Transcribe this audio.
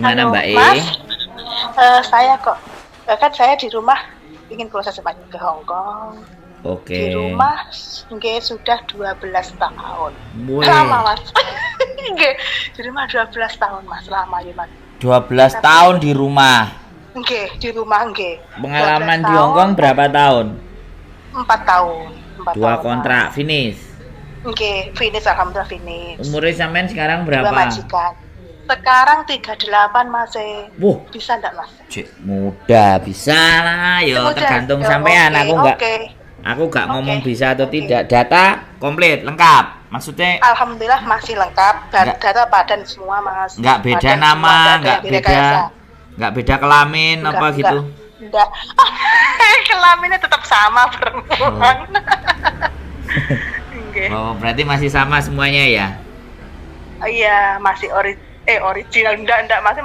Mana Halo, Mbak E? Mas. Saya kok, kan saya di rumah ingin proses ke Hong Kong. Di Oke. rumah nggih sudah 12 tahun. Lama, Weh, Mas. Nggih, di rumah 12 tahun, Mas. Lama ya, Mas. 12 Tapi tahun di rumah. nggih, di rumah nggih. 12 Pengalaman di Hong tahun, Kong berapa tahun? 4 tahun. 4 Dua tahun, Mas. kontrak finish. Nggih, finish alhamdulillah finish. Umurnya sampean sekarang 2 berapa? majikan. Sekarang 38 masih Wuh, bisa enggak, Mas? cek muda bisa lah. Yo Udah, tergantung ya, sampean. oke, oke. Aku nggak Oke, ngomong bisa atau oke. tidak. Data komplit lengkap. Maksudnya Alhamdulillah masih lengkap dan nggak data badan semua, Mas. nggak beda Badan semua nama, nggak ada nggak yang beda beda kayak nggak beda kelamin apa gitu. enggak. Kelaminnya tetap sama perempuan. Nggih. Oh, berarti masih sama semuanya ya? Iya, masih original enggak masih masih